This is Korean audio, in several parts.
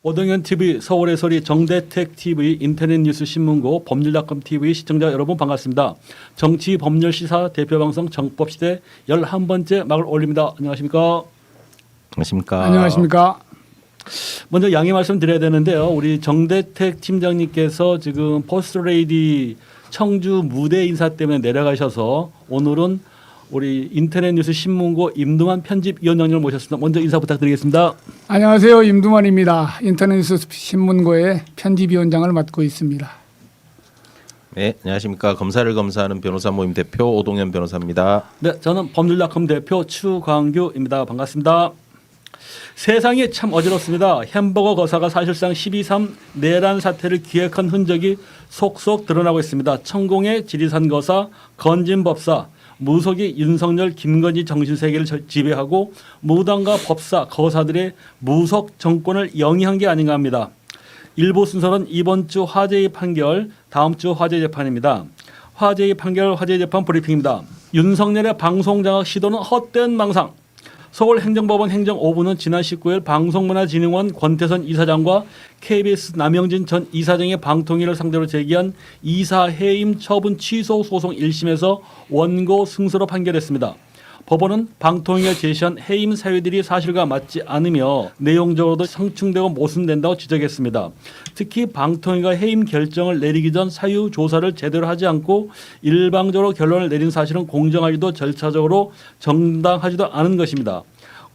오동현 TV, 서울의 소리, 정대택 TV, 인터넷 뉴스 신문고, 법률닷컴 TV 시청자 여러분 반갑습니다. 정치 법률 시사 대표 방송 정법시대 11번째 막을 올립니다. 안녕하십니까? 안녕하십니까? 먼저 양해 말씀드려야 되는데요. 우리 정대택 팀장님께서 지금 포스트레이디 청주 무대 인사 때문에 내려가셔서 오늘은 우리 인터넷 뉴스 신문고 임두만 편집위원장님을 모셨습니다. 먼저 인사 부탁드리겠습니다. 안녕하세요. 임두만입니다. 인터넷 뉴스 신문고의 편집위원장을 맡고 있습니다. 네, 안녕하십니까. 검사를 검사하는 변호사 모임 대표 오동현 변호사입니다. 네, 저는 법률닷컴 대표 추광규입니다. 반갑습니다. 세상이 참 어지럽습니다. 햄버거 거사가 사실상 12.3 내란 사태를 기획한 흔적이 속속 드러나고 있습니다. 천공의 지리산 거사, 건진 법사, 무속이 윤석열, 김건희 정신세계를 지배하고 무당과 법사, 거사들의 무속 정권을 영위한 게 아닌가 합니다. 일부 순서는 이번 주 화제의 판결, 다음 주 화제 재판입니다. 화제의 판결, 화제 재판 브리핑입니다. 윤석열의 방송장악 시도는 헛된 망상. 서울행정법원 행정 5부는 지난 19일 방송문화진흥원 권태선 이사장과 KBS 남영진 전 이사장의 방통위를 상대로 제기한 이사 해임 처분 취소 소송 1심에서 원고 승소로 판결했습니다. 법원은 방통위가 제시한 해임 사유들이 사실과 맞지 않으며 내용적으로도 상충되고 모순된다고 지적했습니다. 특히 방통위가 해임 결정을 내리기 전 사유 조사를 제대로 하지 않고 일방적으로 결론을 내린 사실은 공정하지도 절차적으로 정당하지도 않은 것입니다.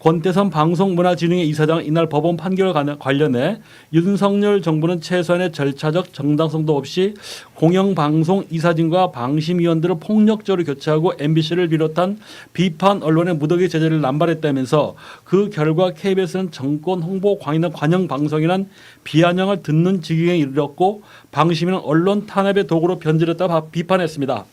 권태선 방송문화진흥회 이사장은 이날 법원 판결 관련해 윤석열 정부는 최소한의 절차적 정당성도 없이 공영방송 이사진과 방심위원들을 폭력적으로 교체하고 MBC를 비롯한 비판 언론의 무더기 제재를 남발했다면서 그 결과 KBS는 정권 홍보 관영 방송이란 비아냥을 듣는 지경에 이르렀고 방심위는 언론 탄압의 도구로 변질했다 비판했습니다.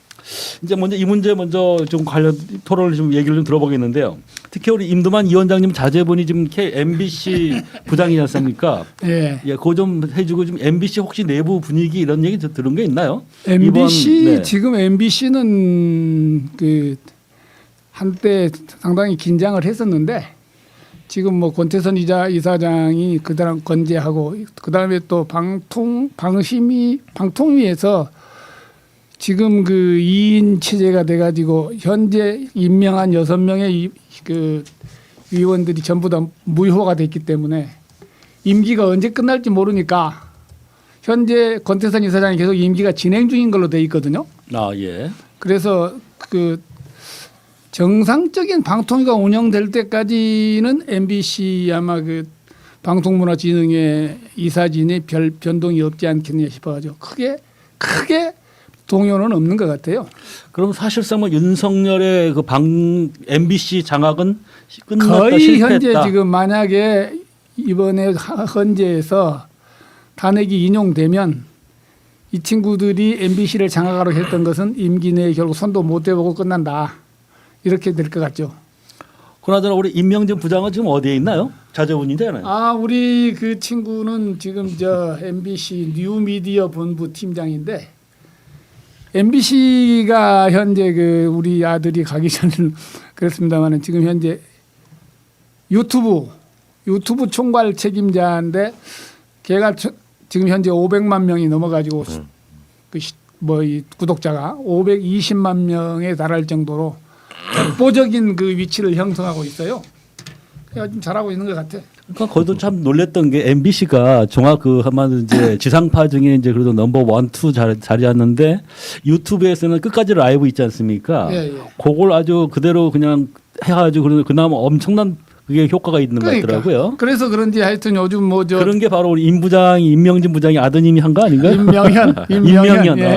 이제 먼저 이 문제 먼저 좀 관련 토론을 좀 얘기를 좀 들어보겠는데요. 특히 우리 임두만 위원장님 자제분이 지금 MBC 부장이지 않습니까? 예. 예, 그거 좀 해주고 좀 MBC 혹시 내부 분위기 이런 얘기 들은 게 있나요? MBC 이번, 네. 지금 MBC는 그 한때 상당히 긴장을 했었는데 지금 뭐 권태선 이사장이 그다음 건재하고 그다음에 또 방통위에서 지금 그 2인 체제가 돼가지고 현재 임명한 6명의 그 위원들이 전부 다 무효가 됐기 때문에 임기가 언제 끝날지 모르니까 현재 권태선 이사장이 계속 임기가 진행 중인 걸로 돼 있거든요. 아 예. 그래서 그 정상적인 방통위가 운영될 때까지는 MBC 아마 그 방송문화진흥회 이사진의 별 변동이 없지 않겠냐 싶어가지고 크게 동요는 없는 것 같아요. 그럼 사실상 뭐 윤석열의 그 MBC 장악은 끝났다 거의 실패했다. 현재 지금 만약에 이번에 헌재에서 탄핵이 인용되면 이 친구들이 MBC를 장악하려 했던 것은 임기 내에 결국 손도 못 대보고 끝난다. 이렇게 될 것 같죠. 그나저나 우리 임명진 부장은 지금 어디에 있나요? 자제분이잖아요. 아, 우리 그 친구는 지금 저 MBC 뉴미디어 본부 팀장인데 MBC가 현재 그 우리 아들이 가기 전에는 그렇습니다만은 지금 현재 유튜브 총괄 책임자인데 걔가 지금 현재 500만 명이 넘어가지고 이 구독자가 520만 명에 달할 정도로 독보적인 그 위치를 형성하고 있어요. 좀 잘하고 있는 것 같아. 그러니까 거기도 참 놀랬던 게 MBC가 종합 그 한마디로 이제 지상파 중에 이제 그래도 넘버 1, 2 자리였는데 유튜브에서는 끝까지 라이브 있지 않습니까? 예. 그걸 아주 그대로 그냥 해가지고 그나마 엄청난 그게 효과가 있는 것 같더라고요. 그래서 그런지 하여튼 요즘 뭐 그런 게 바로 우리 임명진 부장이 아드님이 한 거 아닌가요? 임명현.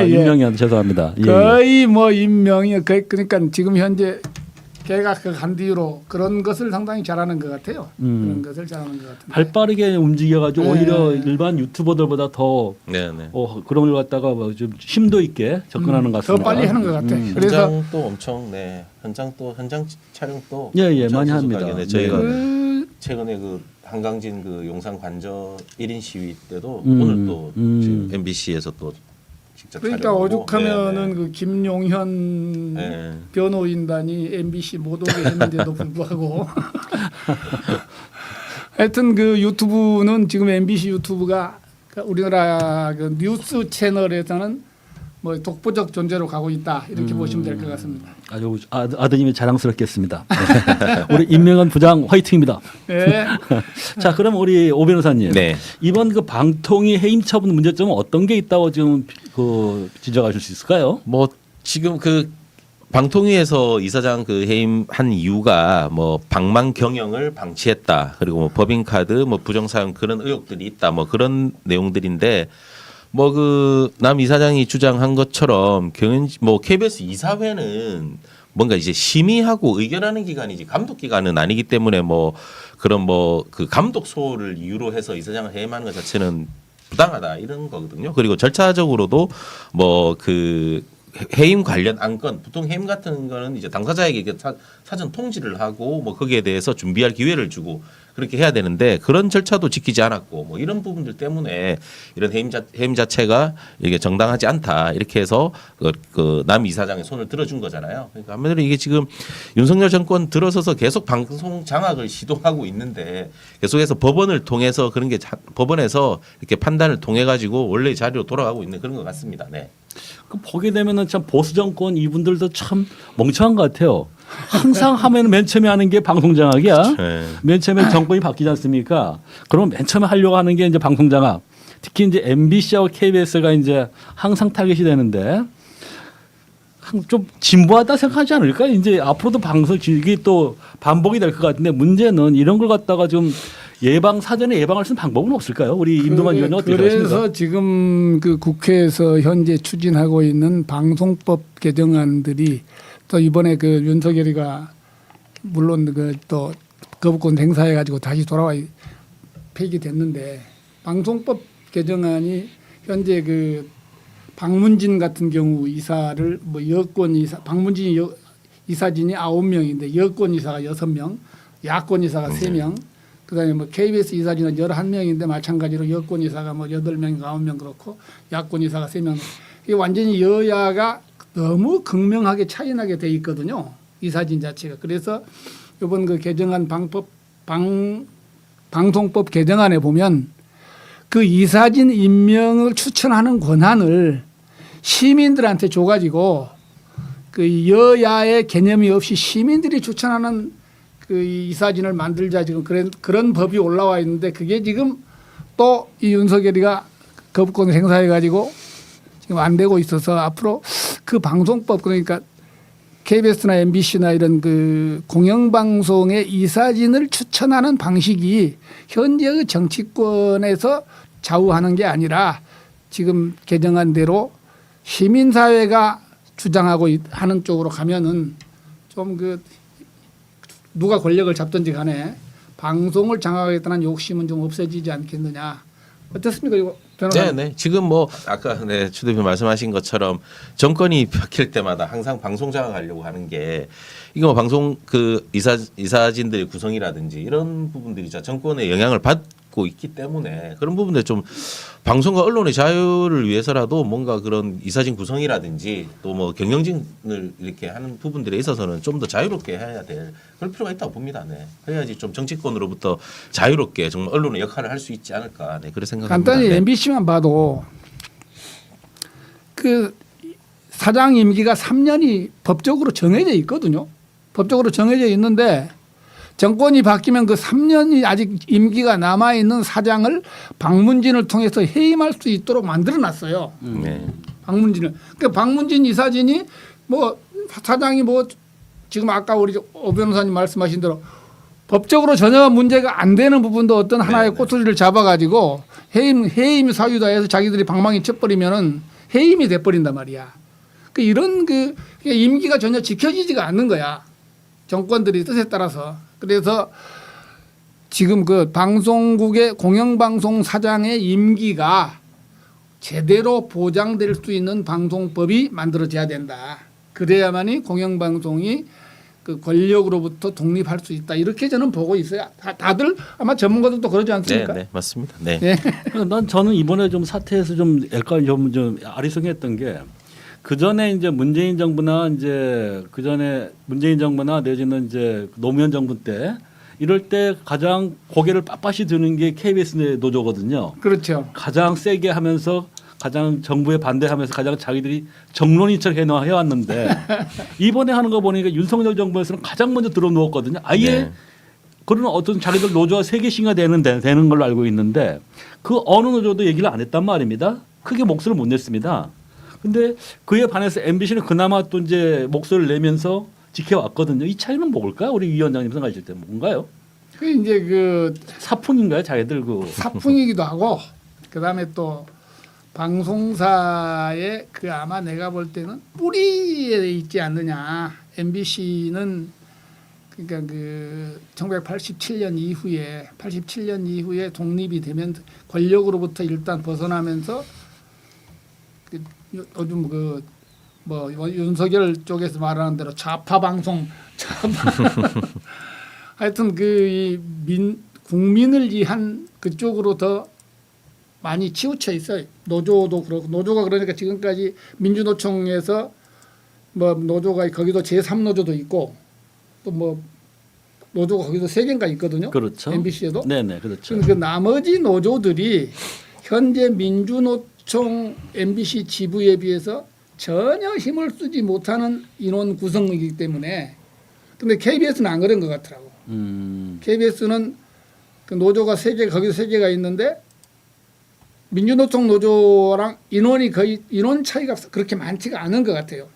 임명현 죄송합니다. 거의 뭐 임명현 그러니까 지금 현재 걔가 간 뒤로 그런 것을 상당히 잘하는 것 같아요. 그런 것을 잘하는 것 같은데. 발빠르게 움직여가지고 오히려 일반 유튜버들보다 더 그런 걸 갖다가 뭐 좀 심도 있게 접근하는 것 같습니다. 더 빨리 하는 것 같아. 그래서 현장도 엄청 현장 촬영도 예 많이 합니다. 저희가 최근에 그 한강진 그 용산 관저 1인 시위 때도 오늘 또 지금 MBC에서 또 직접 그러니까 촬영하고. 오죽하면은 그 김용현 변호인단이 MBC 못 오게 했는데도 불구하고 하여튼 그 유튜브는 지금 MBC 유튜브가 우리나라 그 뉴스 채널에서는 뭐 독보적 존재로 가고 있다 이렇게 보시면 될 것 같습니다. 아주 아드님이 자랑스럽겠습니다. 네. 우리 임명한 부장 화이팅입니다. 네. 자, 그럼 우리 오 변호사님, 네. 이번 그 방통위 해임 처분 문제점은 어떤 게 있다고 지금 그 지적하실 수 있을까요? 뭐 지금 그 방통위에서 이사장 그 해임한 이유가 뭐 방망 경영을 방치했다. 그리고 뭐 법인카드 뭐 부정사용 그런 의혹들이 있다. 뭐 그런 내용들인데 뭐 그 남 이사장이 주장한 것처럼 뭐 KBS 이사회는 뭔가 이제 심의하고 의결하는 기관이지 감독 기관은 아니기 때문에 뭐 그런 뭐 그 감독 소홀을 이유로 해서 이사장을 해임하는 것 자체는 부당하다 이런 거거든요. 그리고 절차적으로도 뭐 그 해임 관련 안건 보통 해임 같은 거는 이제 당사자에게 사전 통지를 하고 뭐 거기에 대해서 준비할 기회를 주고 그렇게 해야 되는데 그런 절차도 지키지 않았고 뭐 이런 부분들 때문에 이런 해임 자체가 이게 정당하지 않다 이렇게 해서 그 남 이사장의 손을 들어준 거잖아요. 그러니까 한마디로 이게 지금 윤석열 정권 들어서서 계속 방송 장악을 시도하고 있는데 계속해서 법원을 통해서 그런 게 법원에서 이렇게 판단을 통해 가지고 원래 자리로 돌아가고 있는 그런 것 같습니다. 네. 그 보게 되면은 참 보수 정권 이분들도 참 멍청한 것 같아요. 항상 하면 맨 처음에 하는 게 방송 장악이야. 네. 맨 처음에 정권이 바뀌지 않습니까? 그럼 맨 처음에 하려고 하는 게 이제 방송 장악. 특히 이제 MBC하고 KBS가 이제 항상 타겟이 되는데 좀 진보하다 생각하지 않을까? 이제 앞으로도 방송 이게 또 반복이 될 것 같은데 문제는 이런 걸 갖다가 좀 사전에 예방할 수 있는 방법은 없을까요? 우리 임동환 의원은 어떻게 생각하십니까? 그래서 지금 그 국회에서 현재 추진하고 있는 방송법 개정안들이 또 이번에 그 윤석열이가 물론 그 또 거부권 행사해 가지고 다시 돌아와 폐기됐는데 방송법 개정안이 현재 그 박문진 같은 경우 이사를 뭐 여권 이사 박문진이 이사진이 9명인데 여권 이사가 6명, 야권 이사가 3명, 그다음에 뭐 KBS 이사진은 11명인데 마찬가지로 여권 이사가 뭐 8명, 9명 그렇고 야권 이사가 3명. 이게 완전히 여야가 너무 극명하게 차이나게 돼 있거든요. 이사진 자체가. 그래서 이번 그 개정안 방송법 개정안에 보면 그 이사진 임명을 추천하는 권한을 시민들한테 줘가지고 그 여야의 개념이 없이 시민들이 추천하는 그 이사진을 만들자 지금 그런 법이 올라와 있는데 그게 지금 또 이 윤석열이가 거부권을 행사해가지고 지금 안 되고 있어서 앞으로 그 방송법 그러니까 KBS나 MBC나 이런 그 공영방송의 이사진을 추천하는 방식이 현재의 정치권에서 좌우하는 게 아니라 지금 개정한 대로 시민사회가 주장하고 하는 쪽으로 가면은 좀 그 누가 권력을 잡든지 간에 방송을 장악하겠다는 욕심은 좀 없어지지 않겠느냐. 어떻습니까? 이거 네, 네. 지금 뭐 아까 추 대표 말씀하신 것처럼 정권이 바뀔 때마다 항상 방송 장악하려고 하는 게 이거 뭐 방송 그 이사진들의 구성이라든지 이런 부분들이 정권의 영향을 받고 있기 때문에 그런 부분들 좀 방송과 언론의 자유를 위해서라도 뭔가 그런 이사진 구성이라든지 또 뭐 경영진을 이렇게 하는 부분들에 있어서는 좀 더 자유롭게 해야 될 그럴 필요가 있다고 봅니다. 네. 그래야지 좀 정치권으로부터 자유롭게 정말 언론의 역할을 할 수 있지 않을까. 네. 그런 생각합니다. 간단히 네. MBC만 봐도 그 사장 임기가 3년이 법적으로 정해져 있거든요. 법적으로 정해져 있는데 정권이 바뀌면 그 3년이 아직 임기가 남아 있는 사장을 박문진을 통해서 해임할 수 있도록 만들어 놨어요. 네. 박문진을. 그러니까 박문진 이사진이 뭐 사장이 뭐 지금 아까 우리 오 변호사님 말씀하신 대로 법적으로 전혀 문제가 안 되는 부분도 어떤 하나의 꼬투리를 잡아가지고 해임 사유다 해서 자기들이 방망이 쳐버리면은 해임이 돼버린단 말이야. 그 이런 그 임기가 전혀 지켜지지가 않는 거야. 정권들이 뜻에 따라서. 그래서 지금 그 방송국의 공영방송 사장의 임기가 제대로 보장될 수 있는 방송법이 만들어져야 된다. 그래야만이 공영방송이 그 권력으로부터 독립할 수 있다. 이렇게 저는 보고 있어요. 다들 아마 전문가들도 그러지 않습니까? 네, 네, 맞습니다. 네. 네. 저는 이번에 좀 사태에서 좀 약간 좀 아리송했던 게 그 전에 이제 문재인 정부나 내지는 이제 노무현 정부 때 이럴 때 가장 고개를 빳빳이 드는 게 KBS 노조거든요. 그렇죠. 가장 세게 하면서 가장 정부에 반대하면서 가장 자기들이 정론인처럼 해왔는데 이번에 하는 거 보니까 윤석열 정부에서는 가장 먼저 들어누웠거든요. 아예 네. 그런 어떤 자기들 노조와 세계시가 되는 걸로 알고 있는데 그 어느 노조도 얘기를 안 했단 말입니다. 크게 목소리를 못 냈습니다. 근데 그에 반해서 MBC는 그나마 또 이제 목소리를 내면서 지켜왔거든요. 이 차이는 뭘까요? 우리 위원장님 생각하실 때 뭔가요? 그 이제 그 사풍인가요? 자기들 그 사풍이기도 하고 그다음에 또 방송사의 그 아마 내가 볼 때는 뿌리에 있지 않느냐. MBC는 그러니까 그 1987년 이후에 87년 이후에 독립이 되면 권력으로부터 일단 벗어나면서 그 요즘 그 뭐 윤석열 쪽에서 말하는 대로 좌파 방송 하여튼 그 국민을 위한 그쪽으로 더 많이 치우쳐 있어요. 노조도 그렇고 노조가 그러니까 지금까지 민주노총에서 뭐 노조가 거기도 제3노조도 있고 또 뭐 노조가 거기도 3개인가 있거든요. 그렇죠. MBC에도. 네네 그렇죠. 그 나머지 노조들이 현재 민주노총 MBC 지부에 비해서 전혀 힘을 쓰지 못하는 인원 구성이기 때문에 근데 KBS는 안 그런 것 같더라고. KBS는 그 노조가 3개 거기서 3개가 있는데 민주노총 노조랑 인원이 거의 인원 차이가 그렇게 많지가 않은 것 같아요.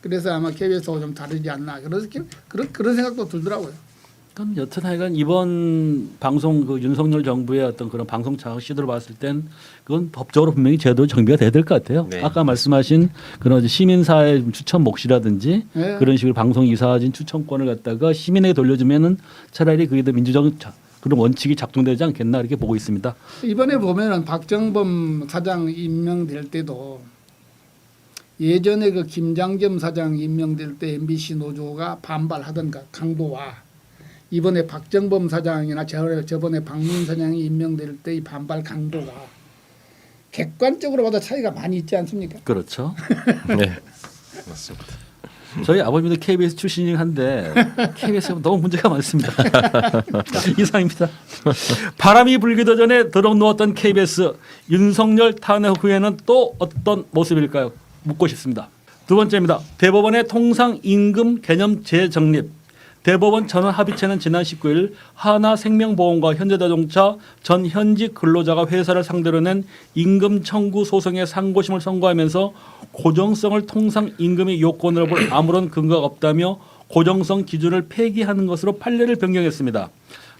그래서 아마 KBS하고 좀 다르지 않나 그런 생각도 들더라고요. 그럼 여튼 하여간 이번 방송 그 윤석열 정부의 어떤 그런 방송 장악 시도를 봤을 땐 그건 법적으로 분명히 제도 정비가 돼야 될 것 같아요. 네. 아까 말씀하신 그런 시민사회 추천 몫이라든지 네. 그런 식으로 방송 이사진 추천권을 갖다가 시민에게 돌려주면은 차라리 그게 더 민주적 그런 원칙이 작동되지 않겠나 이렇게 보고 있습니다. 이번에 보면은 박정범 사장 임명될 때도 예전에 그 김장겸 사장 임명될 때 MBC 노조가 반발하던 강도와 이번에 박정범 사장이나 저번에 박민 사장이 임명될 때 이 반발 강도가 객관적으로 봐도 차이가 많이 있지 않습니까? 그렇죠. 네. 맞습니다. 저희 아버님도 KBS 출신이긴 한데 KBS가 너무 문제가 많습니다. 이상입니다. 바람이 불기도 전에 들어누웠던 KBS 윤석열 탄핵 후에는 또 어떤 모습일까요? 묻고 싶습니다. 두 번째입니다. 대법원의 통상임금 개념 재정립. 대법원 전원합의체는 지난 19일 하나생명보험과 현대자동차 전 현직 근로자가 회사를 상대로 낸 임금 청구 소송의 상고심을 선고하면서 고정성을 통상임금의 요건으로 볼 아무런 근거가 없다며 고정성 기준을 폐기하는 것으로 판례를 변경했습니다.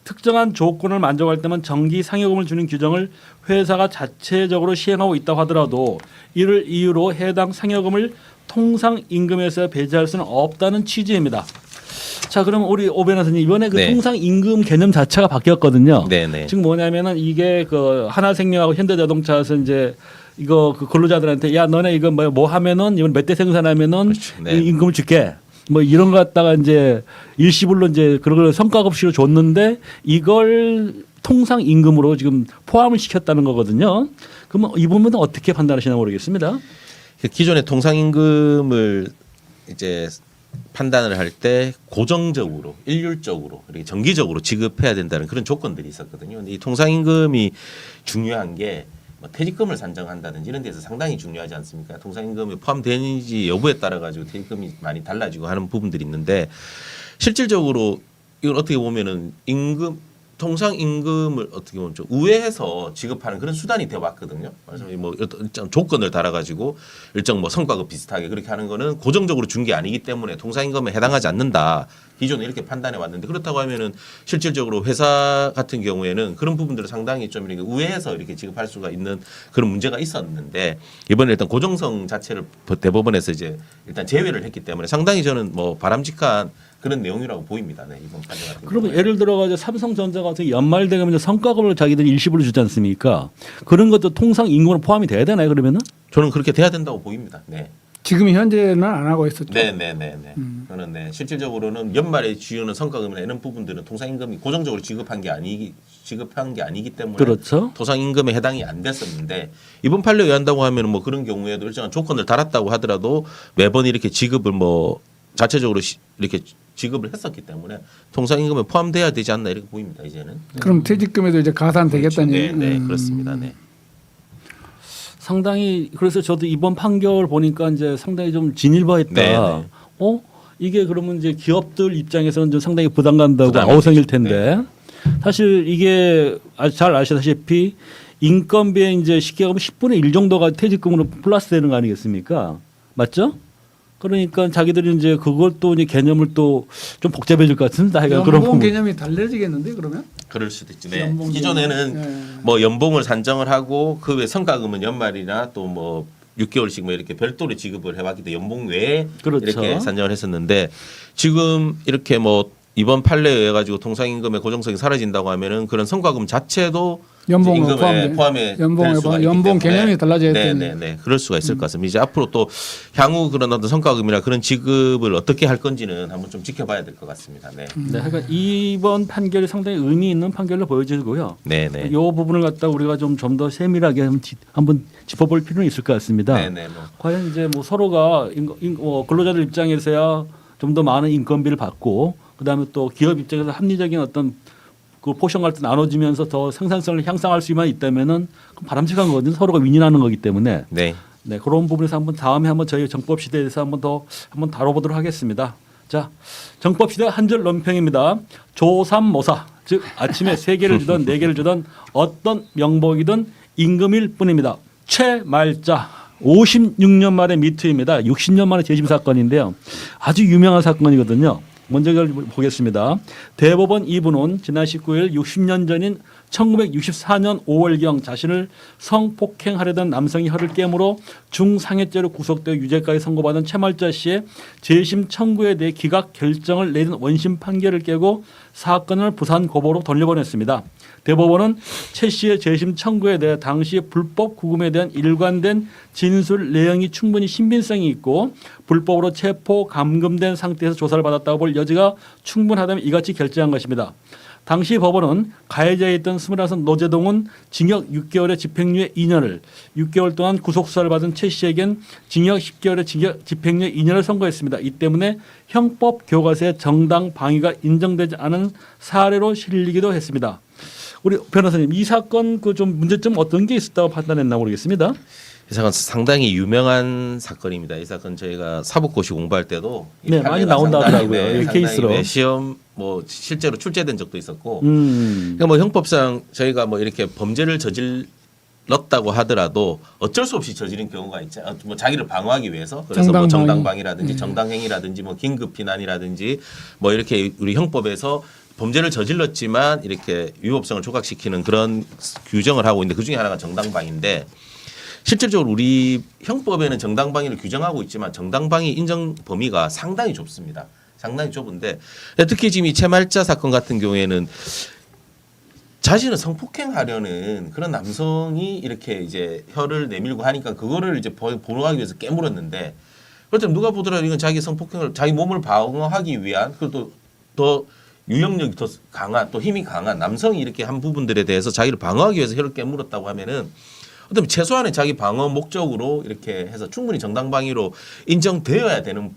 특정한 조건을 만족할 때만 정기 상여금을 주는 규정을 회사가 자체적으로 시행하고 있다고 하더라도 이를 이유로 해당 상여금을 통상임금에서 배제할 수는 없다는 취지입니다. 자, 그럼 우리 오 변호사님 이번에 그 네. 통상임금 개념 자체가 바뀌었거든요. 네네. 지금 뭐냐면은 이게 그 하나생명하고 현대자동차에서 이제 이거 그 근로자들한테 야 너네 이거 뭐 하면은 이번 몇 대 생산하면은 그렇죠. 네. 임금을 줄게. 뭐 이런 거 갖다가 이제 일시불로 이제 그런 걸 성과급 시로 줬는데 이걸 통상임금으로 지금 포함을 시켰다는 거거든요. 그러면 이 부분은 어떻게 판단하시나 모르겠습니다. 기존의 통상임금을 이제 판단을 할 때 고정적으로 일률적으로 이렇게 정기적으로 지급해야 된다는 그런 조건들이 있었거든요. 근데 이 통상임금이 중요한 게 뭐 퇴직금을 산정한다든지 이런 데서 상당히 중요하지 않습니까? 통상임금이 포함되는지 여부에 따라 가지고 퇴직금이 많이 달라지고 하는 부분들이 있는데 실질적으로 이걸 어떻게 보면은 통상임금을 어떻게 보면 좀 우회해서 지급하는 그런 수단이 되어 왔거든요. 그래서 뭐 일정 조건을 달아가지고 일정 뭐 성과급 비슷하게 그렇게 하는 거는 고정적으로 준 게 아니기 때문에 통상임금에 해당하지 않는다. 기존에 이렇게 판단해 왔는데 그렇다고 하면은 실질적으로 회사 같은 경우에는 그런 부분들을 상당히 좀 이렇게 우회해서 이렇게 지급할 수가 있는 그런 문제가 있었는데 이번에 일단 고정성 자체를 대법원에서 이제 일단 제외를 했기 때문에 상당히 저는 뭐 바람직한 그런 내용이라고 보입니다. 네, 이번 판례 같은 그러면 경우에. 예를 들어가지고 삼성전자 같은 연말 되면 성과급을 자기들이 일시불로 주지 않습니까? 그런 것도 통상임금으로 포함이 돼야 되나요? 그러면은? 저는 그렇게 돼야 된다고 보입니다. 네. 지금 현재는 안 하고 있었죠. 네네네네. 저는 네 실질적으로는 연말에 지우는 성과금을 내는 부분들은 통상임금이 고정적으로 지급한 게 아니기 때문에 그렇죠. 통상임금에 해당이 안 됐었는데 이번 판례에 의한다고 하면은 뭐 그런 경우에도 일정한 조건을 달았다고 하더라도 매번 이렇게 지급을 뭐 자체적으로 이렇게 지급을 했었기 때문에 통상임금에 포함돼야 되지 않나 이렇게 보입니다. 이제는. 그럼 퇴직금에도 이제 가산되겠다니. 네, 네, 그렇습니다. 네. 상당히 그래서 저도 이번 판결 보니까 이제 상당히 좀 진일보했다. 네, 네. 이게 그러면 이제 기업들 입장에서는 좀 상당히 부담 간다고 부담이 아우성일 되죠. 텐데 사실 이게 잘 아시다시피 인건비에 이제 쉽게 하면 10분의 1 정도가 퇴직금으로 플러스 되는 거 아니겠습니까? 맞죠? 그러니까 자기들이 이제 그것도 이제 개념을 또 좀 복잡해질 것 같습니다. 그런 연봉 부분. 개념이 달라지겠는데 그러면? 그럴 수도 있죠. 네. 연봉 기존에는 네. 뭐 연봉을 산정을 하고 그 외 성과금은 연말이나 또 뭐 6개월씩 뭐 이렇게 별도로 지급을 해왔기 때문에 연봉 외에 그렇죠. 이렇게 산정을 했었는데 지금 이렇게 뭐 이번 판례에 의해 가지고 통상임금의 고정성이 사라진다고 하면은 그런 성과금 자체도 연봉에 이제 임금에 포함해 연봉에 될 수가 있기 연봉 때문에 개념이 달라져야 되는. 네네네 그럴 수가 있을 것 같습니다. 이제 앞으로 또 향후 그런 어떤 성과금이나 그런 지급을 어떻게 할 건지는 한번 좀 지켜봐야 될 것 같습니다. 네, 네, 그러니까 이번 판결이 상당히 의미 있는 판결로 보여지고요. 네네. 이 부분을 갖다 우리가 좀 더 세밀하게 한번 짚어볼 필요는 있을 것 같습니다. 네네. 뭐. 과연 이제 뭐 서로가 근로자들 입장에서야 좀 더 많은 인건비를 받고 그다음에 또 기업 입장에서 합리적인 어떤 그 포션을 나눠지면서 더 생산성을 향상할 수만 있다면은 바람직한 거거든요. 서로가 윈윈하는 거기 때문에. 네. 네, 그런 부분에서 한번 다음에 한번 저희 정법 시대에서 한번 다뤄보도록 하겠습니다. 자, 정법 시대 한 줄 논평입니다. 조삼모사, 즉 아침에 3개를 주든 4개를 주든 어떤 명목이든 임금일 뿐입니다. 최말자 56년 만에 미투입니다. 60년 만에 재심 사건인데요. 아주 유명한 사건이거든요. 먼저 이걸 보겠습니다. 대법원 2부는 지난 19일 60년 전인 1964년 5월경 자신을 성폭행하려던 남성이 혀를 깨물어 중상해죄로 구속되어 유죄까지 선고받은 최말자 씨의 재심 청구에 대해 기각 결정을 내린 원심 판결을 깨고 사건을 부산 고법으로 돌려보냈습니다. 대법원은 최 씨의 재심 청구에 대해 당시 불법 구금에 대한 일관된 진술 내용이 충분히 신빙성이 있고 불법으로 체포 감금된 상태에서 조사를 받았다고 볼 여지가 충분하다면 이같이 결정한 것입니다. 당시 법원은 가해자에 있던 21살 노재동은 징역 6개월의 집행유예 2년을 6개월 동안 구속수사를 받은 최 씨에겐 징역 10개월의 집행유예 2년을 선고했습니다. 이 때문에 형법 교과서에 정당 방위가 인정되지 않은 사례로 실리기도 했습니다. 우리 변호사님 이 사건 그 좀 문제점 어떤 게 있었다고 판단했나 모르겠습니다. 이 사건 상당히 유명한 사건입니다. 이 사건 저희가 사법고시 공부할 때도 이 네, 많이 판례가 나온다 상당히, 하더라고요. 이 상당히 케이스로. 시험 뭐 실제로 출제된 적도 있었고 그러니까 뭐 형법상 저희가 뭐 이렇게 범죄를 저질렀다고 하더라도 어쩔 수 없이 저지른 경우가 있죠. 뭐 자기를 방어하기 위해서 그래서 뭐 정당방위라든지 정당행위라든지 뭐 긴급피난이라든지 뭐 이렇게 우리 형법에서 범죄를 저질렀지만 이렇게 위법성을 조각시키는 그런 규정을 하고 있는데 그중에 하나가 정당방위인데 실질적으로 우리 형법에는 정당방위를 규정하고 있지만 정당방위 인정 범위가 상당히 좁습니다. 상당히 좁은데 특히 지금 이 최말자 사건 같은 경우에는 자신을 성폭행하려는 그런 남성이 이렇게 이제 혀를 내밀고 하니까 그거를 이제 보호하기 위해서 깨물었는데 그렇다면 누가 보더라도 이건 자기 성폭행을 자기 몸을 방어하기 위한 그리고 더 유형력이 더 강한 또 힘이 강한 남성이 이렇게 한 부분들에 대해서 자기를 방어하기 위해서 혀를 깨물었다고 하면은 어쩌면 최소한의 자기 방어 목적으로 이렇게 해서 충분히 정당방위로 인정되어야 되는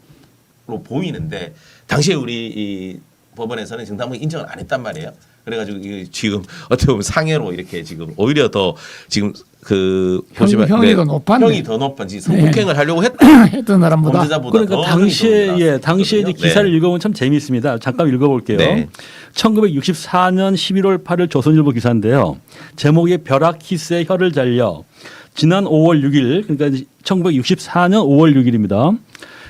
로 보이는데 당시에 우리 이 법원에서는 정당방위 인정을 안 했단 말이에요. 그래가지고 이게 지금 어떻게 보면 상해로 이렇게 지금 오히려 더 지금 그 보시면 형이 더 높았네. 형이 더 높은지 성폭행을 하려고 했던 사람보다. 범죄자보다 그러니까 더 당시에 이제 기사를 읽어보면 참 재미있습니다. 잠깐 읽어볼게요. 네. 1964년 11월 8일 조선일보 기사인데요. 제목이 벼락키스의 혀를 잘려 지난 5월 6일 그러니까 1964년 5월 6일입니다.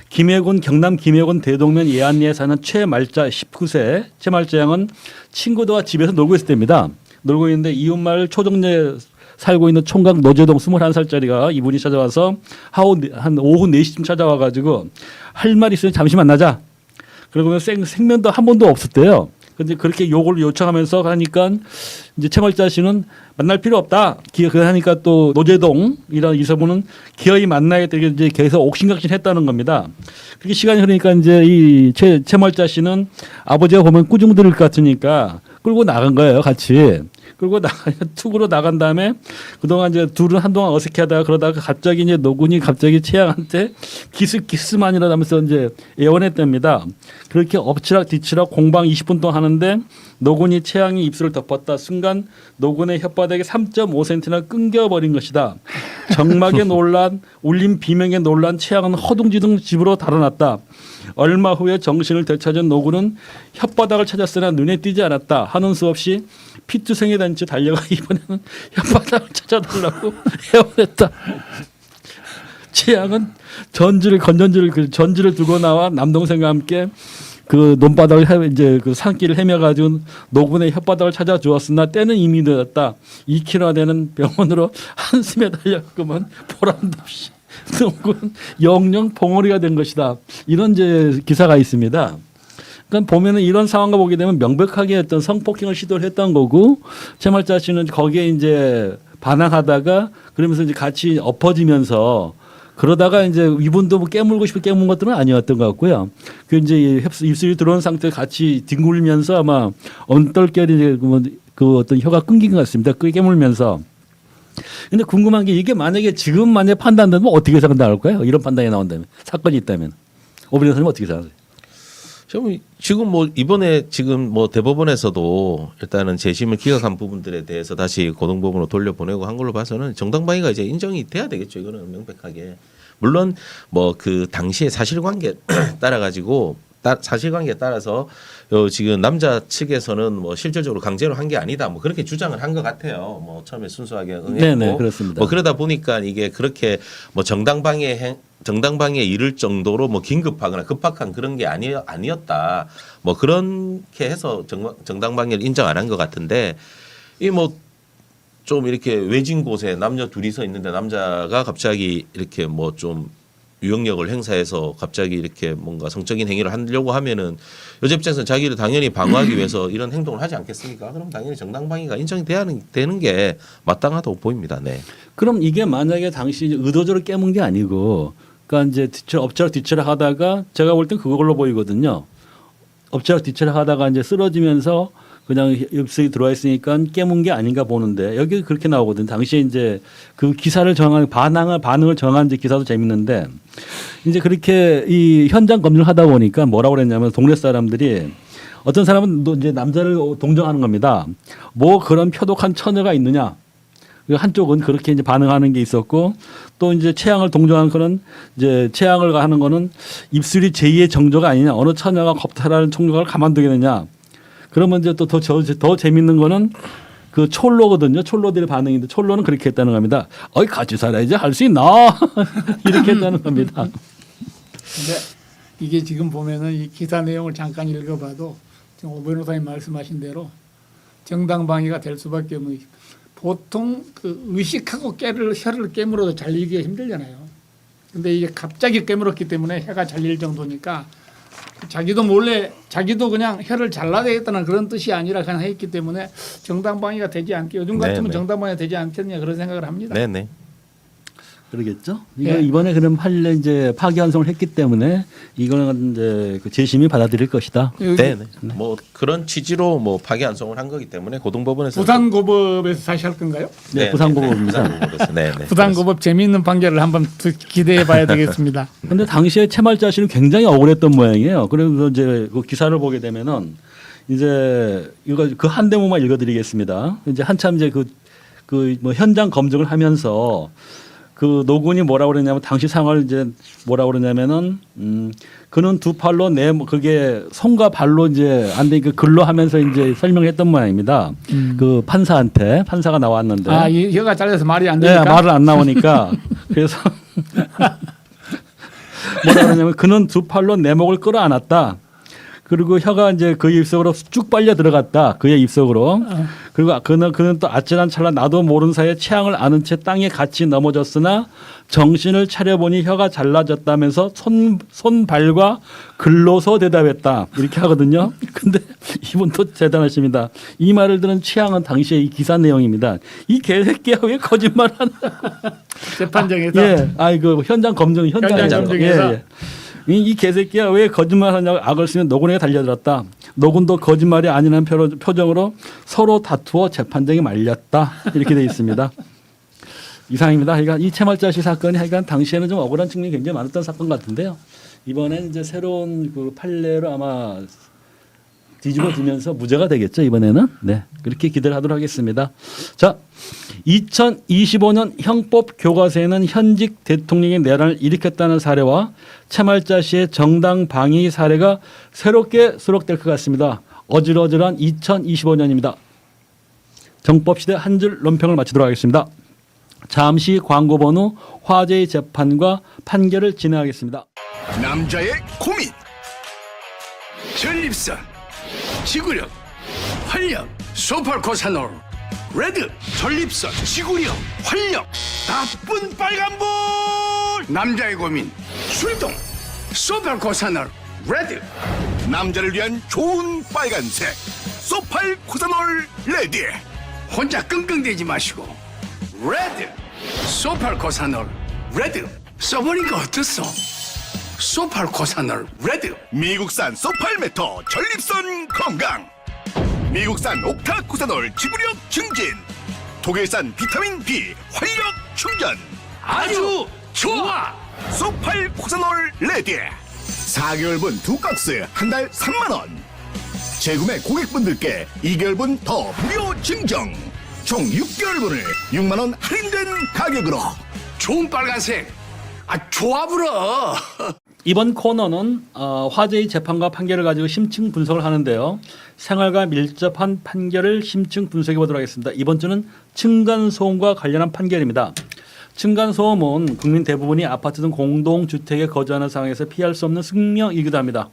김해군 경남 김해군 대동면 예안리에 사는 최말자 19세 최말자 양은 친구들과 집에서 놀고 있을 때입니다. 놀고 있는데 이웃마을 초정리에 살고 있는 총각 노재동 21살짜리가 이분이 찾아와서 한 오후 4시쯤 찾아와 가지고 할 말 있으면 잠시 만나자. 그러고는 생면도 한 번도 없었대요. 근데 그렇게 요구를 요청하면서 하니까 이제 최말자 씨는 만날 필요 없다. 하니까 또 노재동이라는 이사분은 기어이 만나야겠다. 이제 계속 옥신각신했다는 겁니다. 그렇게 시간이 흐르니까 이제 이 최말자 씨는 아버지가 보면 꾸중 들을 것 같으니까 끌고 나간 거예요, 같이. 끌고 툭으로 나간 다음에 그동안 이제 둘은 한동안 어색해하다가 그러다가 갑자기 이제 노군이 갑자기 최양한테 기스만이라 하면서 이제 애원했답니다. 그렇게 엎치락 뒤치락 공방 20분 동안 하는데 노군이 최양이 입술을 덮었다. 순간 노군의 혓바닥에 3.5cm나 끊겨버린 것이다. 정막에 놀란 울림 비명에 놀란 최양은 허둥지둥 집으로 달아났다. 얼마 후에 정신을 되찾은 노군은 혓바닥을 찾았으나 눈에 띄지 않았다. 하는 수 없이 피투성이 단체 달려가 이번에는 혓바닥을 찾아달라고 애원했다. 최양은 전지를 들고 나와 남동생과 함께 그 논바닥을 이제 그 산길을 헤매가지고 노군의 혓바닥을 찾아 주었으나 때는 이미 늦었다. 2km 되는 병원으로 한숨에 달려가면 보람도 없이 노군 영영 봉오리가 된 것이다. 이런 이제 기사가 있습니다. 그러니까 보면은 이런 상황과 보게 되면 명백하게 어떤 성폭행을 시도를 했던 거고 최말자 씨는 거기에 이제 반항하다가 그러면서 이제 같이 엎어지면서 그러다가 이제 이분도 뭐 깨물고 싶어 깨문 것들은 아니었던 것 같고요. 그 이제 입술이 들어온 상태에 같이 뒹굴면서 아마 언떨결이 그 어떤 혀가 끊긴 것 같습니다. 그 깨물면서. 근데 궁금한 게 이게 만약에 지금 만약에 판단되면 어떻게 생각할까요? 이런 판단이 나온다면 사건이 있다면 오비린 선생님 어떻게 생각하세요? 지금 뭐 이번에 지금 뭐 대법원에서도 일단은 재심을 기각한 부분들에 대해서 다시 고등법원으로 돌려보내고 한 걸로 봐서는 정당방위가 이제 인정이 돼야 되겠죠. 이거는 명백하게. 물론 뭐 그 당시의 사실관계 따라 가지고 사실관계에 따라서 지금 남자 측에서는 뭐 실질적으로 강제로 한 게 아니다. 뭐 그렇게 주장을 한 것 같아요. 뭐 처음에 순수하게 응했고. 네네 그렇습니다. 뭐 그러다 보니까 이게 그렇게 뭐 정당방위에 이를 정도로 뭐 긴급하거나 급박한 그런 게 아니었다. 뭐 그렇게 해서 정당방위를 인정 안 한 것 같은데 이 뭐 좀 이렇게 외진 곳에 남녀 둘이서 있는데 남자가 갑자기 이렇게 뭐 좀 유형력을 행사해서 갑자기 이렇게 뭔가 성적인 행위를 하려고 하면은 여자 입장에서는 자기를 당연히 방어하기 위해서 이런 행동을 하지 않겠습니까? 그럼 당연히 정당방위가 인정이 되는 게 마땅하다고 보입니다. 네. 그럼 이게 만약에 당시 의도적으로 깨문 게 아니고 그러니까 이제 엎치락 뒤치락 하다가 제가 볼 땐 그걸로 보이거든요. 엎치락 뒤치락 하다가 이제 쓰러지면서 그냥 입술이 들어와 있으니까 깨문 게 아닌가 보는데 여기 그렇게 나오거든요. 당시에 이제 그 기사를 정한 반응을 정한 이제 기사도 재밌는데 이제 그렇게 이 현장 검증을 하다 보니까 뭐라고 그랬냐면 동네 사람들이 어떤 사람은 이제 남자를 동정하는 겁니다. 뭐 그런 표독한 처녀가 있느냐. 한쪽은 그렇게 이제 반응하는 게 있었고 또 이제 체향을 동정하는 거는 이제 체향을 하는 거는 입술이 제2의 정조가 아니냐. 어느 처녀가 겁탈하는 총각을 가만두겠느냐. 그러면 이제 또 더 재밌는 거는 그 촐로거든요. 촐로들의 반응인데 촐로는 그렇게 했다는 겁니다. 어이 같이 살아야지 할 수 있나 이렇게 했다는 겁니다. 근데 이게 지금 보면은 이 기사 내용을 잠깐 읽어봐도 지금 오 변호사님 말씀하신 대로 정당방위가 될 수밖에 없는 보통 그 의식하고 혀를 깨물어도 잘리기가 힘들잖아요. 근데 이게 갑자기 깨물었기 때문에 혀가 잘릴 정도니까 자기도 몰래 자기도 그냥 혀를 잘라야겠다는 그런 뜻이 아니라 그냥 했기 때문에 정당방위가 되지 않게 요즘 같으면 네네. 정당방위가 되지 않겠냐 그런 생각을 합니다. 네네. 그러겠죠. 네. 이번에 그럼 판례 이제 파기환송을 했기 때문에 이거는 이제 그 재심이 받아들일 것이다. 네네. 뭐 그런 취지로 뭐 파기환송을 한 거기 때문에 고등법원에서 부산고법에서 다시 할 건가요? 네, 부산고법입니다. 부산고법에서 네네. 부산고법 재미있는 판결을 한번 기대해봐야 되겠습니다. 근데 당시에 채말자 씨는 굉장히 억울했던 모양이에요. 그래서 이제 그 기사를 보게 되면은 이제 이거 그 한 대목만 읽어드리겠습니다. 이제 한참 이제 그 뭐 현장 검증을 하면서 그 노군이 뭐라고 그러냐면 당시 상황을 이제 뭐라고 그러냐면은 그는 두 팔로 그게 손과 발로 이제 안 되니까 글로 하면서 이제 설명했던 모양입니다. 그 판사가 나왔는데 아, 이 혀가 잘려서 말이 안 네, 되니까. 말을 안 나오니까 그래서 뭐라 그러냐면 그는 두 팔로 내 목을 끌어안았다. 그리고 혀가 이제 그의 입속으로 쭉 빨려 들어갔다. 그의 입속으로. 그리고 그는 또 아찔한 찰나 나도 모르는 사이에 체향을 아는 채 땅에 같이 넘어졌으나 정신을 차려보니 혀가 잘라졌다면서 손발과 글로서 대답했다. 이렇게 하거든요. 근데 이분도 대단하십니다. 이 말을 들은 취향은 당시의 이 기사 내용입니다. 이 개새끼야 왜 거짓말하나. 재판정에서. 예. 그 현장 검증 현장 검증에서. 예. 이 개새끼야 왜 거짓말하냐고 악을 쓰면 노군에게 달려들었다. 노군도 거짓말이 아니라는 표정으로 서로 다투어 재판장이 말렸다. 이렇게 되어 있습니다. 이상입니다. 하여간 이 채말자씨 사건이 하여간 당시에는 좀 억울한 측면이 굉장히 많았던 사건 같은데요. 이번엔 이제 새로운 그 판례로 아마 뒤집어지면서 무죄가 되겠죠, 이번에는. 네. 그렇게 기대를 하도록 하겠습니다. 자, 2025년 형법 교과서에는 현직 대통령의 내란을 일으켰다는 사례와 채말자 씨의 정당 방위 사례가 새롭게 수록될 것 같습니다. 어질어질한 2025년입니다. 정법시대 한 줄 논평을 마치도록 하겠습니다. 잠시 광고 본 후 화제의 재판과 판결을 진행하겠습니다. 남자의 고민 전립선 지구력 활력 소팔코사놀 레드 전립선 지구력 활력 나쁜 빨간불 남자의 고민 출동 소팔코사놀 레드 남자를 위한 좋은 빨간색 소팔코사놀 레드 혼자 끙끙대지 마시고 레드 소팔코사놀 레드 써보니까 어떻소? 소팔코사놀 레드 미국산 소팔메토 전립선 건강 미국산 옥타코사놀 지구력 증진 독일산 비타민 B 활력 충전 아주 좋아 소팔코사놀 레드 4개월분 2박스 한 달 3만원 재구매 고객분들께 2개월분 더 무료 증정 총 6개월분을 6만원 할인된 가격으로 좋은 빨간색 좋아 불어 이번 코너는 화제의 재판과 판결을 가지고 심층 분석을 하는데요. 생활과 밀접한 판결을 심층 분석해 보도록 하겠습니다. 이번 주는 층간소음과 관련한 판결입니다. 층간소음은 국민 대부분이 아파트 등 공동주택에 거주하는 상황에서 피할 수 없는 숙명이기도 합니다.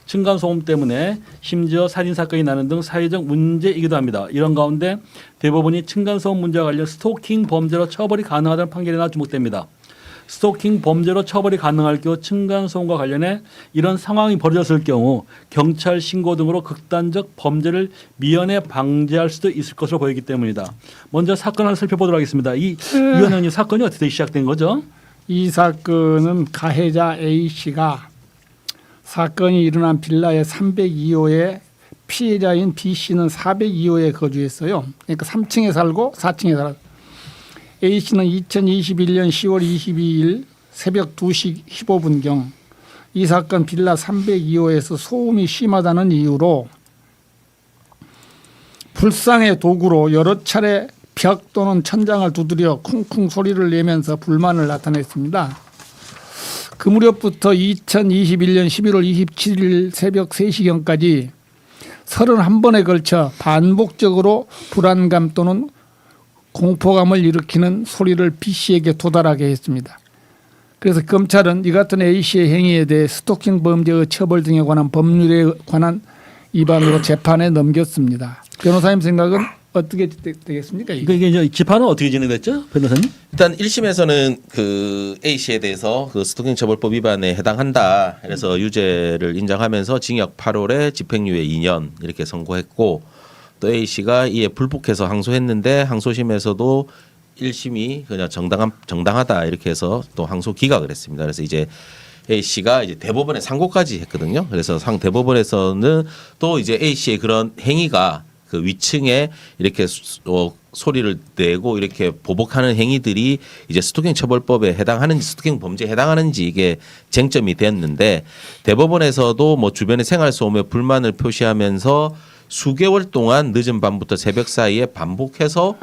층간소음 때문에 심지어 살인사건이 나는 등 사회적 문제이기도 합니다. 이런 가운데 대법원이 층간소음 문제와 관련 스토킹 범죄로 처벌이 가능하다는 판결이 나와 주목됩니다. 스토킹 범죄로 처벌이 가능할 경우 층간소음과 관련해 이런 상황이 벌어졌을 경우 경찰 신고 등으로 극단적 범죄를 미연에 방지할 수도 있을 것으로 보이기 때문이다. 먼저 사건을 살펴보도록 하겠습니다. 이 의원님 사건이 어떻게 시작된 거죠? 이 사건은 가해자 A 씨가 사건이 일어난 빌라의 302호에 피해자인 B 씨는 402호에 거주했어요. 그러니까 3층에 살고 4층에 살았어요. A 씨는 2021년 10월 22일 새벽 2시 15분경 이 사건 빌라 302호에서 소음이 심하다는 이유로 불상의 도구로 여러 차례 벽 또는 천장을 두드려 쿵쿵 소리를 내면서 불만을 나타냈습니다. 그 무렵부터 2021년 11월 27일 새벽 3시경까지 31번에 걸쳐 반복적으로 불안감 또는 공포감을 일으키는 소리를 B 씨에게 도달하게 했습니다. 그래서 검찰은 이 같은 A 씨의 행위에 대해 스토킹 범죄의 처벌 등에 관한 법률에 관한 위반으로 재판에 넘겼습니다. 변호사님 생각은 어떻게 되겠습니까? 이게 이제 재판은 어떻게 진행됐죠, 변호사님? 일단 1심에서는 그 A 씨에 대해서 그 스토킹 처벌법 위반에 해당한다. 그래서 유죄를 인정하면서 징역 8월에 집행유예 2년 이렇게 선고했고 또 A 씨가 이에 불복해서 항소했는데 항소심에서도 1심이 그냥 정당하다 이렇게 해서 또 항소 기각을 했습니다. 그래서 이제 A 씨가 이제 대법원에 상고까지 했거든요. 그래서 대법원에서는 또 이제 A 씨의 그런 행위가 그 위층에 이렇게 소리를 내고 이렇게 보복하는 행위들이 이제 스토킹 처벌법에 해당하는지 스토킹 범죄에 해당하는지 이게 쟁점이 됐는데 대법원에서도 뭐 주변의 생활 소음에 불만을 표시하면서 수개월 동안 늦은 밤부터 새벽 사이에 반복해서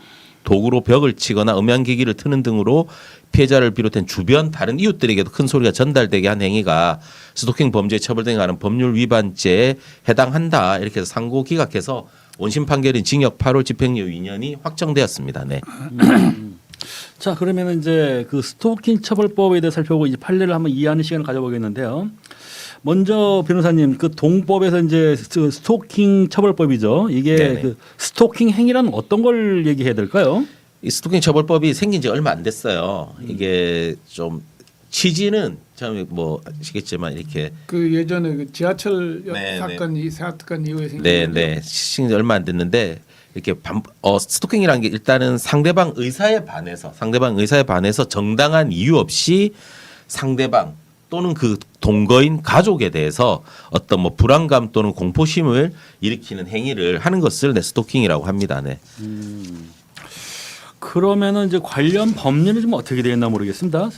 도구로 벽을 치거나 음향기기를 트는 등으로 피해자를 비롯한 주변 다른 이웃들에게도 큰 소리가 전달되게 한 행위가 스토킹 범죄 처벌 등에 관한 법률 위반죄에 해당한다. 이렇게 해서 상고 기각해서 원심 판결인 징역 8월 집행유예 2년이 확정되었습니다. 네. 자, 그러면 이제 그 스토킹 처벌법에 대해 살펴보고 이제 판례를 한번 이해하는 시간을 가져보겠는데요. 먼저 변호사님, 그 동법에서 이제 스토킹 처벌법이죠. 이게 네네. 그 스토킹 행위란 어떤 걸 얘기해야 될까요? 이 스토킹 처벌법이 생긴 지 얼마 안 됐어요. 이게 좀 취지는 처음에 뭐 아시겠지만 이렇게 그 예전에 그 지하철 네, 사건 이후에 생긴 네, 생긴 지 얼마 안 됐는데 이렇게 스토킹이라는 게 일단은 상대방 의사에 반해서 정당한 이유 없이 상대방 또는 그 동거인 가족에 대해서 어떤 뭐 불안감 또는 공포심을 일으키는 행위를 하는 것을 스토킹이라고 합니다. 네. 그러면은 이제 관련 법률은 좀 어떻게 되어 있나 모르겠습니다.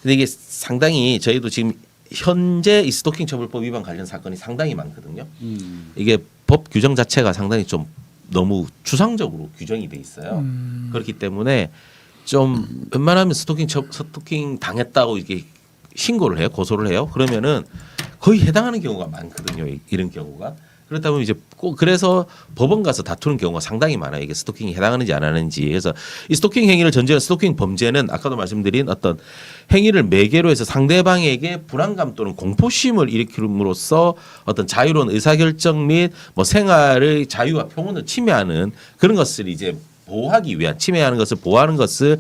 근데 이게 상당히 저희도 지금 현재 이 스토킹 처벌법 위반 관련 사건이 상당히 많거든요. 이게 법 규정 자체가 상당히 좀 너무 추상적으로 규정이 돼 있어요. 그렇기 때문에 좀 웬만하면 스토킹 당했다고 이게 신고를 해요, 고소를 해요. 그러면은 거의 해당하는 경우가 많거든요. 이런 경우가. 그렇다 보면 이제 꼭 그래서 법원 가서 다투는 경우가 상당히 많아요. 이게 스토킹이 해당하는지 안 하는지. 그래서 이 스토킹 행위를 전제한 스토킹 범죄는 아까도 말씀드린 어떤 행위를 매개로 해서 상대방에게 불안감 또는 공포심을 일으킴으로써 어떤 자유로운 의사결정 및 뭐 생활의 자유와 평온을 침해하는 그런 것을 이제 보호하기 위한 침해하는 것을 보호하는 것을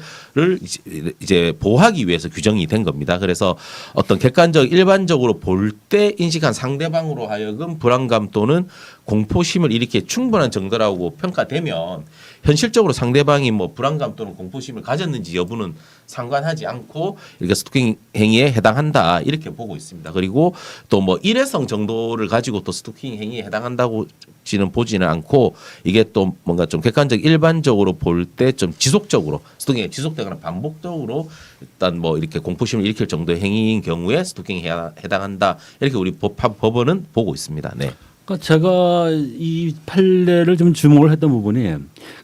이제 보호하기 위해서 규정이 된 겁니다. 그래서 어떤 객관적 일반적으로 볼 때 인식한 상대방으로 하여금 불안감 또는 공포심을 일으키기 충분한 정도라고 평가되면 현실적으로 상대방이 뭐 불안감 또는 공포심을 가졌는지 여부는 상관하지 않고 이렇게 스토킹 행위에 해당한다 이렇게 보고 있습니다. 그리고 또 뭐 일회성 정도를 가지고 또 스토킹 행위에 해당한다고지는 보지는 않고 이게 또 뭔가 좀 객관적 일반적으로 볼 때 좀 지속적으로 스토킹이 지속되거나 반복적으로 일단 뭐 이렇게 공포심을 일으킬 정도의 행위인 경우에 스토킹에 해당한다 이렇게 우리 법원은 보고 있습니다. 네. 그러니까 제가 이 판례를 좀 주목을 했던 부분이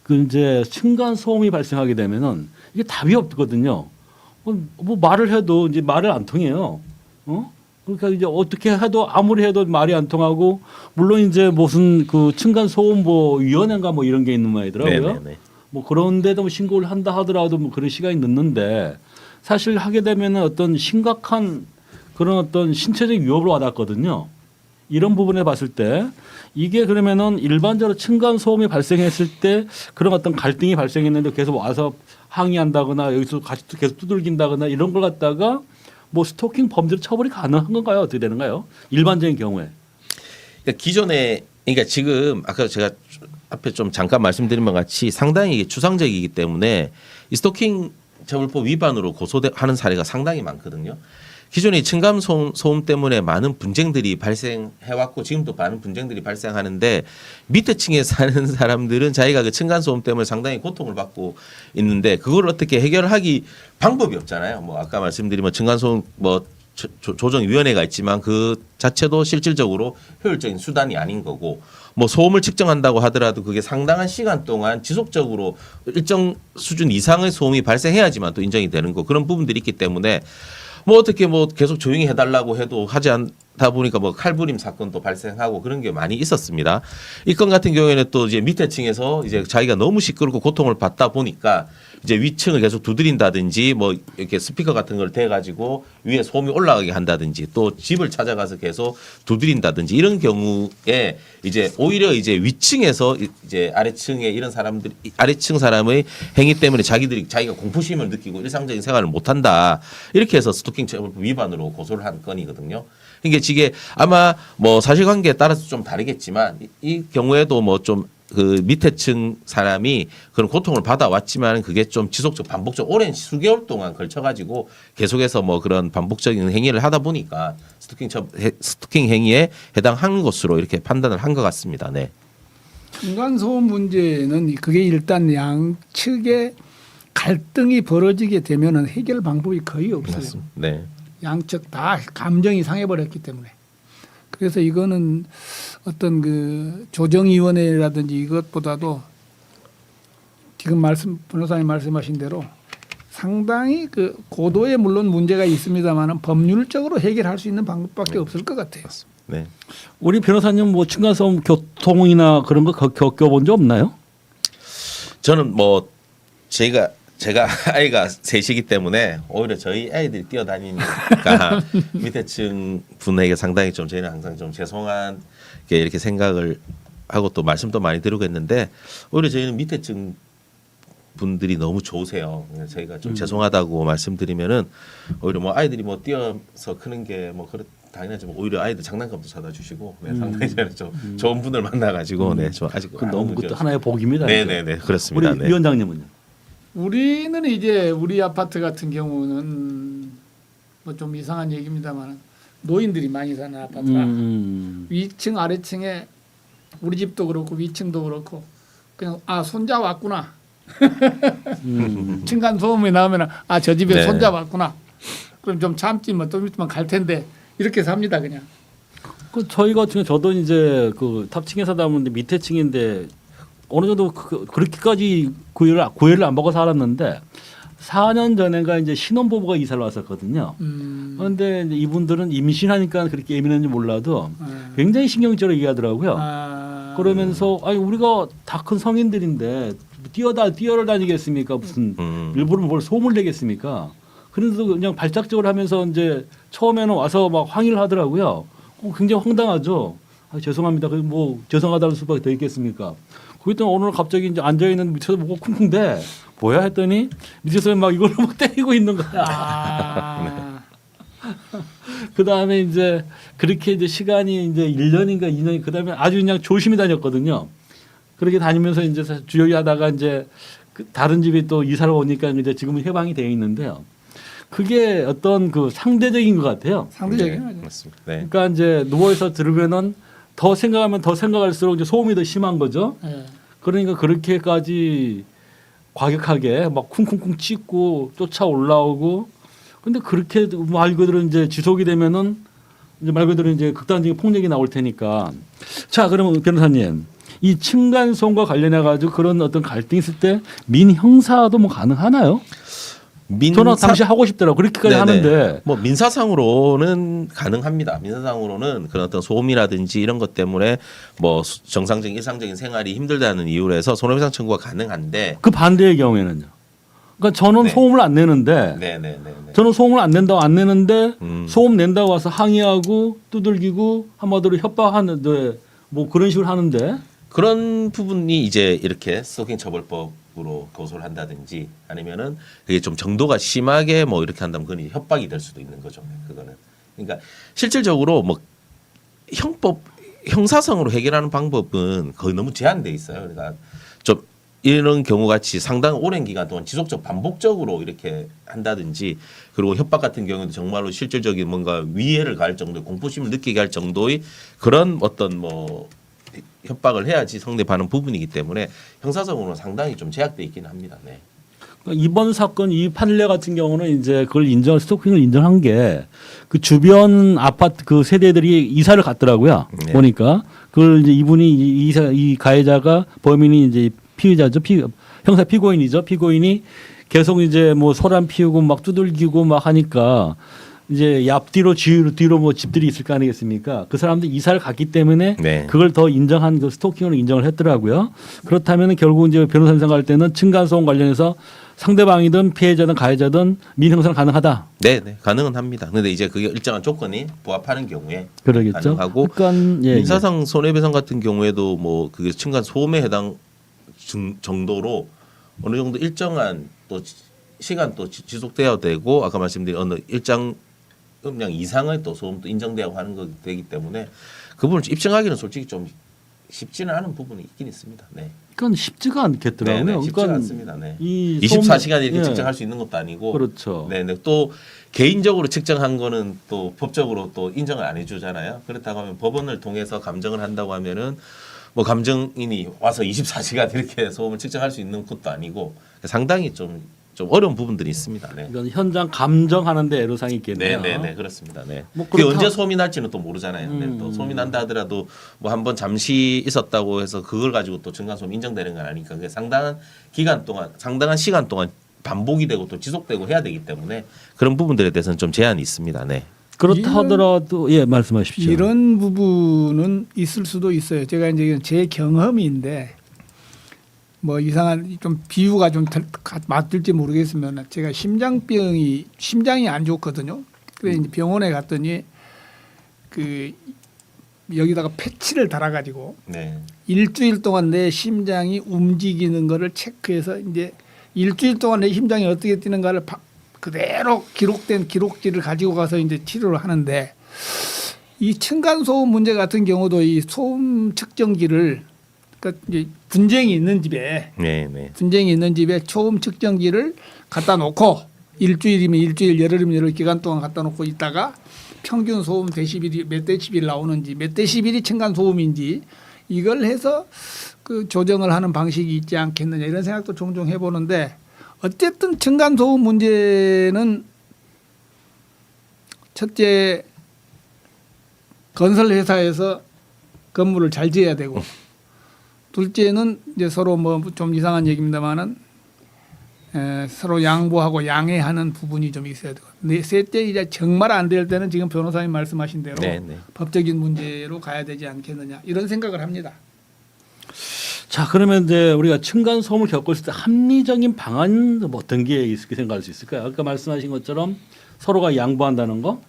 그 이제 층간 소음이 발생하게 되면은 이게 답이 없거든요. 뭐 말을 해도 이제 말을 안 통해요. 그러니까 이제 어떻게 해도 아무리 해도 말이 안 통하고 물론 이제 무슨 그 층간 소음 뭐 위원회인가 뭐 이런 게 있는 모양이더라고요. 네네네. 뭐 그런데도 뭐 신고를 한다 하더라도 뭐 그런 시간이 늦는데 사실 하게 되면은 어떤 심각한 그런 어떤 신체적 위협을 와닿거든요. 이런 부분에 봤을 때 이게 그러면은 일반적으로 층간 소음이 발생했을 때 그런 어떤 갈등이 발생했는데 계속 와서 항의한다거나 여기서 같이 계속 두들긴다거나 이런 걸 갖다가 뭐 스토킹 범죄로 처벌이 가능한 건가요? 어떻게 되는가요? 일반적인 경우에. 그러니까 기존에 그러니까 지금 아까 제가 앞에 좀 잠깐 말씀드린 것 같이 상당히 이게 추상적이기 때문에 이 스토킹 처벌법 위반으로 고소하는 사례가 상당히 많거든요. 기존에 층간 소음 때문에 많은 분쟁들이 발생해왔고 지금도 많은 분쟁들이 발생하는데 밑에 층에 사는 사람들은 자기가 그 층간 소음 때문에 상당히 고통을 받고 있는데 그걸 어떻게 해결하기 방법이 없잖아요. 뭐 아까 말씀드린 뭐 층간 소음 뭐 조정위원회가 있지만 그 자체도 실질적으로 효율적인 수단이 아닌 거고 뭐 소음을 측정한다고 하더라도 그게 상당한 시간 동안 지속적으로 일정 수준 이상의 소음이 발생해야지만 또 인정이 되는 거 그런 부분들이 있기 때문에 뭐 어떻게 뭐 계속 조용히 해달라고 해도 하지 않다 보니까 뭐 칼부림 사건도 발생하고 그런 게 많이 있었습니다. 이 건 같은 경우에는 또 이제 밑에 층에서 이제 자기가 너무 시끄럽고 고통을 받다 보니까 이제 위층을 계속 두드린다든지 뭐 이렇게 스피커 같은 걸 대가지고 위에 소음이 올라가게 한다든지 또 집을 찾아가서 계속 두드린다든지 이런 경우에 이제 오히려 이제 위층에서 이제 아래층에 이런 사람들 아래층 사람의 행위 때문에 자기가 공포심을 느끼고 일상적인 생활을 못한다 이렇게 해서 스토킹 처벌법 위반으로 고소를 한 건이거든요. 그러니까 이게 아마 뭐 사실관계에 따라서 좀 다르겠지만 이 경우에도 뭐 좀 그 밑에 층 사람이 그런 고통을 받아왔지만 그게 좀 지속적 반복적 오랜 수개월 동안 걸쳐가지고 계속해서 뭐 그런 반복적인 행위를 하다 보니까 스토킹 행위에 해당하는 것으로 이렇게 판단을 한 것 같습니다. 네. 층간 소음 문제는 그게 일단 양측의 갈등이 벌어지게 되면은 해결 방법이 거의 없어요. 맞습니다. 네. 양측 다 감정이 상해버렸기 때문에. 그래서 이거는 어떤 그 조정위원회라든지 이것보다도 지금 변호사님 말씀하신 대로 상당히 그 고도의 물론 문제가 있습니다만은 법률적으로 해결할 수 있는 방법밖에 없을 것 같아요. 네. 우리 변호사님 뭐 층간소음 교통이나 그런 거 겪어본 적 없나요? 저는 뭐 제가 아이가 셋이기 때문에 오히려 저희 아이들이 뛰어다니니까 밑에 층 분에게 상당히 좀 저희는 항상 좀 죄송한 게 이렇게 생각을 하고 또 말씀도 많이 드리고 했는데 오히려 저희는 밑에 층 분들이 너무 좋으세요. 저희가 좀 죄송하다고 말씀드리면은 오히려 뭐 아이들이 뭐 뛰어서 크는 게 뭐 그렇 당연하죠. 오히려 아이들 장난감도 사다 주시고 네, 상당히 저는 좀 좋은 분을 만나가지고 네, 좀 아직 너무 그것도 하나의 복입니다. 네네네 그렇습니다. 우리 네. 위원장님은요? 우리는 이제 우리 아파트 같은 경우는 뭐 좀 이상한 얘기입니다만 노인들이 많이 사는 아파트라 위층 아래층에 우리 집도 그렇고 위층도 그렇고 그냥 아 손자 왔구나. 층간 소음이 나오면 아 저 집에 네. 손자 왔구나. 그럼 좀 참지 뭐 좀 있으면 갈 텐데 이렇게 삽니다 그냥. 그 저희 같은 경우 저도 이제 그 탑층에 사다 보는데 밑에 층인데 어느 정도 그렇게까지 구애를 안 받고 살았는데 4년 전인가 이제 신혼부부가 이사를 왔었거든요. 그런데 이제 이분들은 임신하니까 그렇게 예민한지 몰라도 굉장히 신경질을 얘기하더라고요. 그러면서 아니 우리가 다 큰 성인들인데 뛰어를 다니겠습니까? 무슨 일부러 뭘 소문을 내겠습니까? 그래서 그냥 발작적으로 하면서 이제 처음에는 와서 막 항의를 하더라고요. 굉장히 황당하죠. 아, 죄송합니다. 뭐 죄송하다는 수밖에 더 있겠습니까? 그랬더니 오늘 갑자기 이제 앉아 있는 밑에서 보고 쿵쿵대 뭐야 했더니 밑에서 막 이걸로 막 때리고 있는 거야. 그 다음에 이제 그렇게 이제 시간이 이제 1년인가 2년이 그 다음에 아주 그냥 조심히 다녔거든요. 그렇게 다니면서 이제 주요리 하다가 이제 그 다른 집에 또 이사를 오니까 이제 지금은 해방이 되어 있는데요. 그게 어떤 그 상대적인 것 같아요. 상대적인 네, 거죠. 맞습니다. 네. 그러니까 이제 누워서 들으면은 더 생각하면 더 생각할수록 이제 소음이 더 심한 거죠. 네. 그러니까 그렇게까지 과격하게 막 쿵쿵쿵 찍고 쫓아 올라오고 근데 그렇게 말 그대로 이제 지속이 되면은 이제 말 그대로 이제 극단적인 폭력이 나올 테니까 자 그러면 변호사님 이 층간소음과 관련해 가지고 그런 어떤 갈등이 있을 때 민형사도 뭐 가능하나요? 저는 당시 하고 싶더라고 그렇게까지 네네. 하는데 뭐 민사상으로는 가능합니다. 민사상으로는 그런 어떤 소음이라든지 이런 것 때문에 뭐 정상적인 일상적인 생활이 힘들다는 이유로 해서 손해배상 청구가 가능한데 그 반대의 경우에는요. 그러니까 저는 네. 소음을 안 내는데 네네네. 저는 소음을 안 낸다고 안 내는데 음. 소음 낸다고 와서 항의하고 두들기고 한마디로 협박하는데 뭐 그런 식으로 하는데 그런 부분이 이제 이렇게 스토킹 처벌법으로 고소를 한다든지 아니면은 그게 좀 정도가 심하게 뭐 이렇게 한다면 그건 이제 협박이 될 수도 있는 거죠. 그거는 그러니까 실질적으로 뭐 형사성으로 해결하는 방법은 거의 너무 제한돼 있어요. 그러니까 좀 이런 경우 같이 상당히 오랜 기간 동안 지속적 반복적으로 이렇게 한다든지 그리고 협박 같은 경우도 정말로 실질적인 뭔가 위해를 가할 정도의 공포심을 느끼게 할 정도의 그런 어떤 뭐 협박을 해야지 성립하는 부분이기 때문에 형사적으로는 상당히 좀 제약돼 있기는 합니다. 네. 그러니까 이번 사건 이 판례 같은 경우는 이제 그걸 스토킹을 인정한 게 그 주변 아파트 그 세대들이 이사를 갔더라고요. 네. 보니까 그걸 이제 이분이 이 가해자가 범인이 이제 피의자죠. 형사 피고인이죠. 피고인이 계속 이제 뭐 소란 피우고 막 두들기고 막 하니까 이제 앞뒤로 뒤로 뭐 집들이 있을 거 아니겠습니까? 그 사람들 이사를 갔기 때문에 네. 그걸 더 인정한 그 스토킹으로 인정을 했더라고요. 그렇다면 결국 이제 변호사 생각할 때는 층간소음 관련해서 상대방이든 피해자든 가해자든 민형사는 가능하다. 네, 네, 가능은 합니다. 그런데 이제 그게 일정한 조건이 부합하는 경우에 그러겠죠. 가능하고 그러니까 예, 민사상 손해배상 같은 경우에도 뭐 그게 층간 소음에 해당 정도로 어느 정도 일정한 또 시간 또 지속돼야 되고 아까 말씀드린 어느 일정 음량 이상의 또 소음도 인정되고 하는 것 되기 때문에 그 부분을 입증하기는 솔직히 좀 쉽지는 않은 부분이 있긴 있습니다. 네. 그건 쉽지가 않겠더라고요. 네, 네, 쉽지가 그러니까 않습니다. 네. 이 24시간 이렇게 예. 측정할 수 있는 것도 아니고 그렇죠. 네, 네. 또 개인적으로 측정한 거는 또 법적으로 또 인정을 안 해주잖아요. 그렇다고 하면 법원을 통해서 감정을 한다고 하면은 뭐 감정인이 와서 24시간 이렇게 소음을 측정할 수 있는 것도 아니고 상당히 좀 어려운 부분들이 있습니다. 네. 이건 현장 감정하는데 애로사항이 있겠네요. 네, 네, 네, 그렇습니다. 네. 뭐 그게 그렇다- 언제 소음이 날지는 또 모르잖아요. 네, 또 소음이 난다 하더라도 뭐 한번 잠시 있었다고 해서 그걸 가지고 또 층간소음 인정되는 건 아니니까 그게 상당한 시간 동안 반복이 되고 또 지속되고 해야 되기 때문에 그런 부분들에 대해서는 좀 제한이 있습니다. 네. 그렇다 이런- 하더라도 예 말씀하십시오. 이런 부분은 있을 수도 있어요. 제가 이제 제 경험인데 뭐 이상한 좀 비유가 좀 맞을지 모르겠으면 제가 심장이 안 좋거든요. 그래서 이제 병원에 갔더니 그 여기다가 패치를 달아가지고 네. 일주일 동안 내 심장이 움직이는 거를 체크해서 이제 일주일 동안 내 심장이 어떻게 뛰는가를 그대로 기록된 기록지를 가지고 가서 이제 치료를 하는데 이 층간소음 문제 같은 경우도 이 소음 측정기를 그러니까 이제 분쟁이 있는 집에 네, 네. 소음 측정기를 갖다 놓고 일주일이면 일주일, 열흘이면 열흘 기간 동안 갖다 놓고 있다가 평균 소음 데시벨이 몇 데시벨 나오는지, 몇 데시벨이 층간 소음인지 이걸 해서 그 조정을 하는 방식이 있지 않겠느냐 이런 생각도 종종 해보는데, 어쨌든 층간 소음 문제는 첫째 건설 회사에서 건물을 잘 지어야 되고, 둘째는 이제 서로 뭐 좀 이상한 얘기입니다만은 서로 양보하고 양해하는 부분이 좀 있어야 되고, 셋째 이제 정말 안 될 때는 지금 변호사님 말씀하신 대로 네, 네. 법적인 문제로 가야 되지 않겠느냐 이런 생각을 합니다. 자, 그러면 이제 우리가 층간 소음을 겪고 있을 때 합리적인 방안 뭐 어떤 게 있을까 생각할 수 있을까요? 아까 말씀하신 것처럼 서로가 양보한다는 거,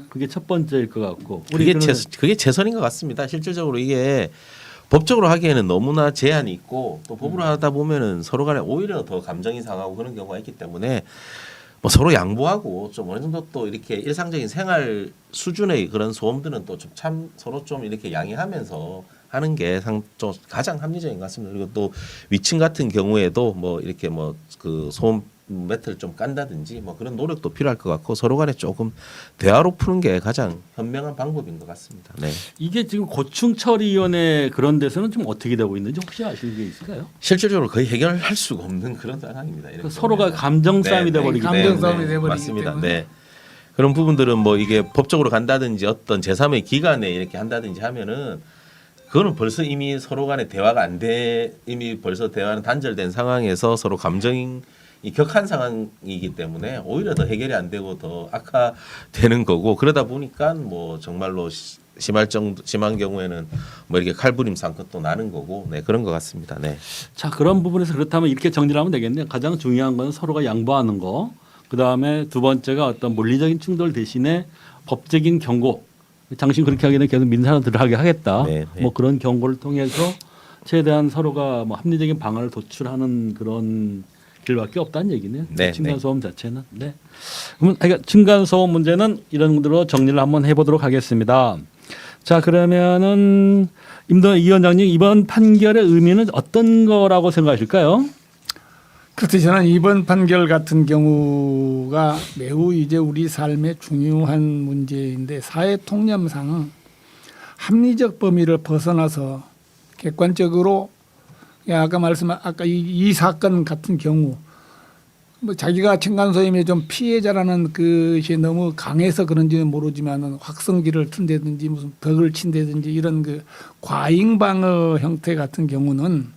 그게 첫 번째일 것 같고, 그게 최선인 것 같습니다. 실질적으로 이게 법적으로 하기에는 너무나 제한이 있고, 또 법으로 하다 보면은 서로 간에 오히려 더 감정이 상하고 그런 경우가 있기 때문에 뭐 서로 양보하고 좀 어느 정도 또 이렇게 일상적인 생활 수준의 그런 소음들은 또 좀 참 서로 좀 이렇게 양해하면서 하는 게 좀 가장 합리적인 것 같습니다. 그리고 또 위층 같은 경우에도 뭐 이렇게 뭐 그 소음 매트를 좀 깐다든지 뭐 그런 노력도 필요할 것 같고, 서로 간에 조금 대화로 푸는 게 가장 현명한 방법인 것 같습니다. 네. 이게 지금 고충처리위원회 그런 데서는 좀 어떻게 되고 있는지 혹시 아시는 게 있을까요? 실질적으로 거의 해결할 수가 없는 그런 상황입니다. 이렇게 서로가 보면은. 감정 싸움이 네, 돼버리기 감정 때문에. 싸움이 돼버리기 맞습니다. 때문에. 네. 그런 부분들은 뭐 이게 법적으로 간다든지 어떤 제3의 기관에 이렇게 한다든지 하면은 그거는 벌써 이미 서로 간에 대화가 안 돼, 이미 벌써 대화는 단절된 상황에서 서로 감정이 격한 상황이기 때문에 오히려 더 해결이 안 되고 더 악화되는 거고, 그러다 보니까 뭐 정말로 심한 경우에는 뭐 이렇게 칼부림 상것도 나는 거고, 네, 그런 것 같습니다. 네. 자, 그런 부분에서 그렇다면 이렇게 정리를 하면 되겠네요. 가장 중요한 건 서로가 양보하는 거. 그다음에 두 번째가 어떤 물리적인 충돌 대신에 법적인 경고. 당신 그렇게 하게 되면 계속 민사로 들어가게 하겠다. 네, 네. 뭐 그런 경고를 통해서 최대한 서로가 뭐 합리적인 방안을 도출하는 그런 길밖에 없다는 얘기네요. 네, 층간 소음 자체는. 네. 그러면 층간 소음 문제는 이런 정도로 정리를 한번 해보도록 하겠습니다. 자, 그러면은 임동혁 위원장님, 이번 판결의 의미는 어떤 거라고 생각하실까요? 그래서 저는 이번 판결 같은 경우가 매우 이제 우리 삶의 중요한 문제인데, 사회 통념상 합리적 범위를 벗어나서 객관적으로, 아까 이 사건 같은 경우 뭐 자기가 층간소음에 좀 피해자라는 것이 너무 강해서 그런지는 모르지만은 확성기를 튼다든지 무슨 벽을 친다든지 이런 그 과잉 방어 형태 같은 경우는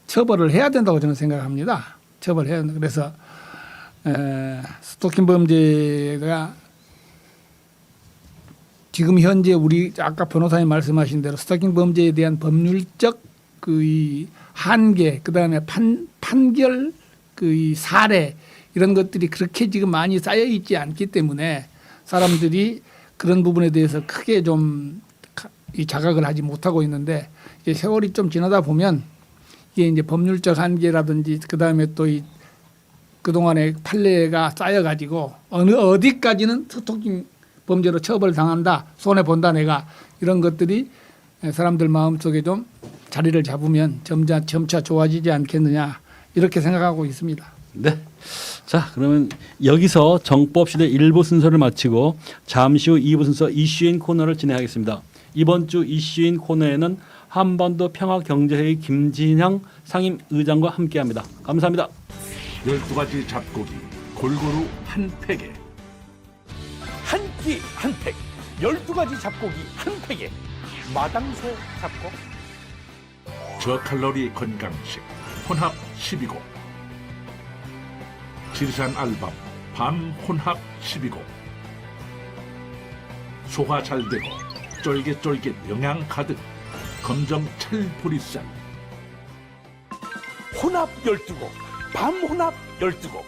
처벌을 해야 된다고 저는 생각합니다. 처벌해야 된다. 그래서 스토킹 범죄가 지금 현재 우리 아까 변호사님 말씀하신 대로 스토킹 범죄에 대한 법률적 그 한계, 그다음에 판결 그 사례 이런 것들이 그렇게 지금 많이 쌓여 있지 않기 때문에 사람들이 그런 부분에 대해서 크게 좀 이 자각을 하지 못하고 있는데, 이제 세월이 좀 지나다 보면 이게 이제 법률적 한계라든지 그다음에 또 이 그동안의 판례가 쌓여가지고 어디까지는 스토킹 범죄로 처벌당한다, 손해 본다 내가, 이런 것들이 사람들 마음속에 좀 자리를 잡으면 점차 좋아지지 않겠느냐 이렇게 생각하고 있습니다. 네. 자, 그러면 여기서 정법시대 1부 순서를 마치고 잠시 후 2부 순서 이슈인 코너를 진행하겠습니다. 이번 주 이슈인 코너에는 한반도 평화경제회의 김진향 상임의장과 함께합니다. 감사합니다. 12가지 잡고기 골고루 한 팩에 한 끼 한 팩, 12가지 잡고기 한 팩에 마당새 잡곡. 저칼로리 건강식 혼합 12곡, 지리산 알밤 밤 혼합 12곡, 소화 잘 되고 쫄깃쫄깃 영양 가득 검정 찰보리쌀. 혼합 12곡, 밤 혼합 12곡,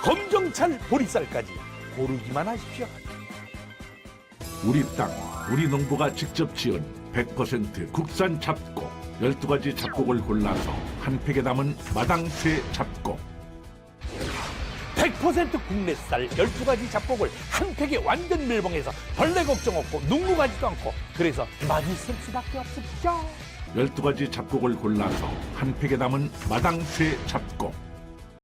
검정찰 보리쌀까지 고르기만 하십시오. 우리 땅 우리 농부가 직접 지은 100% 국산 잡곡 12가지 잡곡을 골라서 한 팩에 담은 마당쇠 잡곡. 100% 국내쌀 12가지 잡곡을 한 팩에 완전 밀봉해서 벌레 걱정 없고 눈무가지도 않고, 그래서 맛있을 수밖에 없습니다. 12가지 잡곡을 골라서 한 팩에 담은 마당쇠 잡곡.